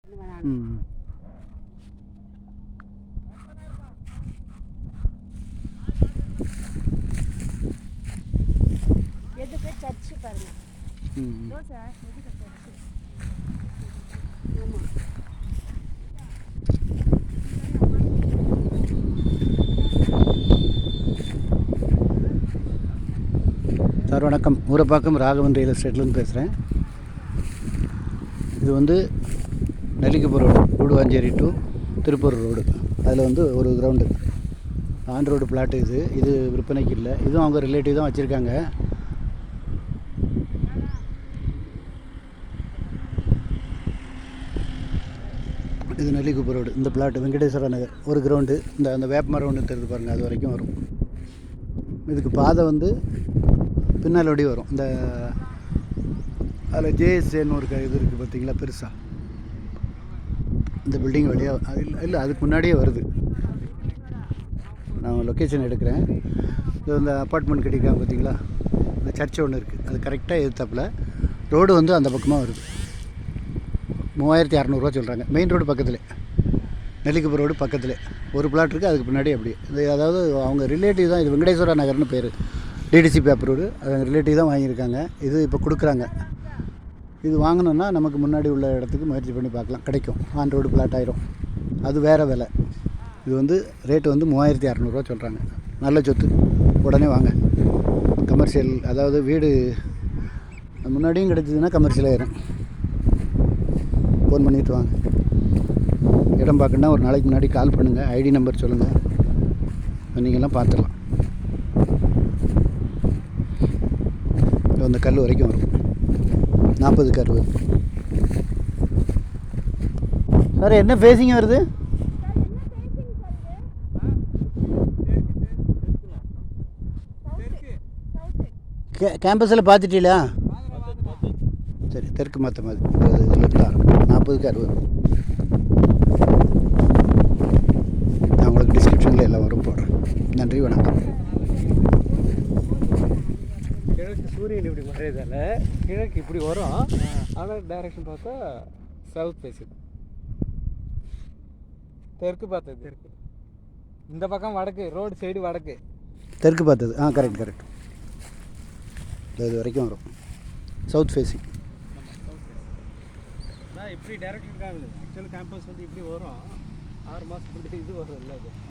ம். எதுக்கு சர்ச்சு பாருங்க. ம். சார் எதுக்கு சர்ச்சு? ஆமாம். சார் வணக்கம். ஊரப்பாக்கம் ராகவன் ரியல் எஸ்டேட்லேருந்து பேசுகிறேன். இது வந்து Nellikuppam road, Guduvancheri to Tiruppur road. அதில் வந்து ஒரு கிரவுண்டு ஆன் ரோடு பிளாட்டு. இது விற்பனைக்கு இல்லை. இதுவும் அவங்க ரிலேட்டிவ் தான் வச்சுருக்காங்க. இது நெல்லிக்குப்பம் ரோடு. இந்த பிளாட்டு வெங்கடேஸ்வர நகர் ஒரு கிரவுண்டு. அந்த வேப்ப மரம் ஒன்று தெரிஞ்சு பாருங்கள், அது வரைக்கும் வரும். இதுக்கு பாதை வந்து பின்னால் ஒடி வரும். இந்த அதில் ஜேஎஸ்ஏன்னு ஒரு இது இருக்குது பார்த்தீங்களா, பெருசாக இந்த பில்டிங் வழியாக. அது இல்லை, அதுக்கு முன்னாடியே வருது. நான் லொக்கேஷன் எடுக்கிறேன். இது இந்த அப்பார்ட்மெண்ட் கட்டியிருக்காங்க பார்த்தீங்களா, இந்த சர்ச்சு ஒன்று இருக்குது, அது கரெக்டாக எதிர்த்தாப்பில். ரோடு வந்து அந்த பக்கமாக வருது. 3600 சொல்கிறாங்க. மெயின் ரோடு பக்கத்தில், நெல்லிக்குப்பம் ரோடு பக்கத்தில் ஒரு பிளாட் இருக்குது. அதுக்கு பின்னாடி அப்படி இது, அதாவது அவங்க ரிலேட்டிவ் தான். இது வெங்கடேஸ்வரா நகர்னு பேர். டிடிசி பேப்பர் ரோடு, அது ரிலேட்டிவ் தான் வாங்கியிருக்காங்க. இது இப்போ கொடுக்குறாங்க. இது வாங்கினோன்னா நமக்கு முன்னாடி உள்ள இடத்துக்கு முயற்சி பண்ணி பார்க்கலாம், கிடைக்கும். ஆன் ரோடு பிளாட் ஆயிரும். அது வேறு விலை. இது வந்து ரேட்டு வந்து 3600 சொல்கிறாங்க. நல்ல சொத்து, உடனே வாங்க. கமர்ஷியல், அதாவது வீடு முன்னாடியும் கிடைச்சதுன்னா கமர்ஷியல் ஆயிரும். ஃபோன் பண்ணிவிட்டு வாங்க. இடம் பார்க்கணுன்னா ஒரு நாளைக்கு முன்னாடி கால் பண்ணுங்கள், ஐடி நம்பர் சொல்லுங்கள், நீங்கள்லாம் பார்த்துடலாம். அந்த கல் வரைக்கும் வரும். 40க்கு 60. சார் என்ன ஃபேஸிங் வருது? கேம்பஸில் பார்த்துட்டீங்களா? சரி, தெற்கு மாற்ற மாதிரி இதில் இருந்து ஆரம்பிக்கும். 40க்கு 60. நான் உங்களுக்கு டிஸ்கிரிப்ஷனில் எல்லாம் வரும் போடுறேன். நன்றி, வணக்கம். கிழக்கு சூரியன் இப்படி மறையதால கிழக்கு இப்படி வரும். ஆனால் டைரக்ஷன் பார்த்தா சவுத் பேசுது. தெற்கு பார்த்தது தெற்கு. இந்த பக்கம் வடக்கு, ரோடு சைடு வடக்கு. தெற்கு பார்த்தது. கரெக்ட். இது வரைக்கும் வரும். South facing. இப்படி டைரக்ஷன் காணுது. ஆக்சுவலி கேம்பஸ் வந்து இப்படி வரும். 6 மாதத்துக்கு இது வரும் இல்லை அது.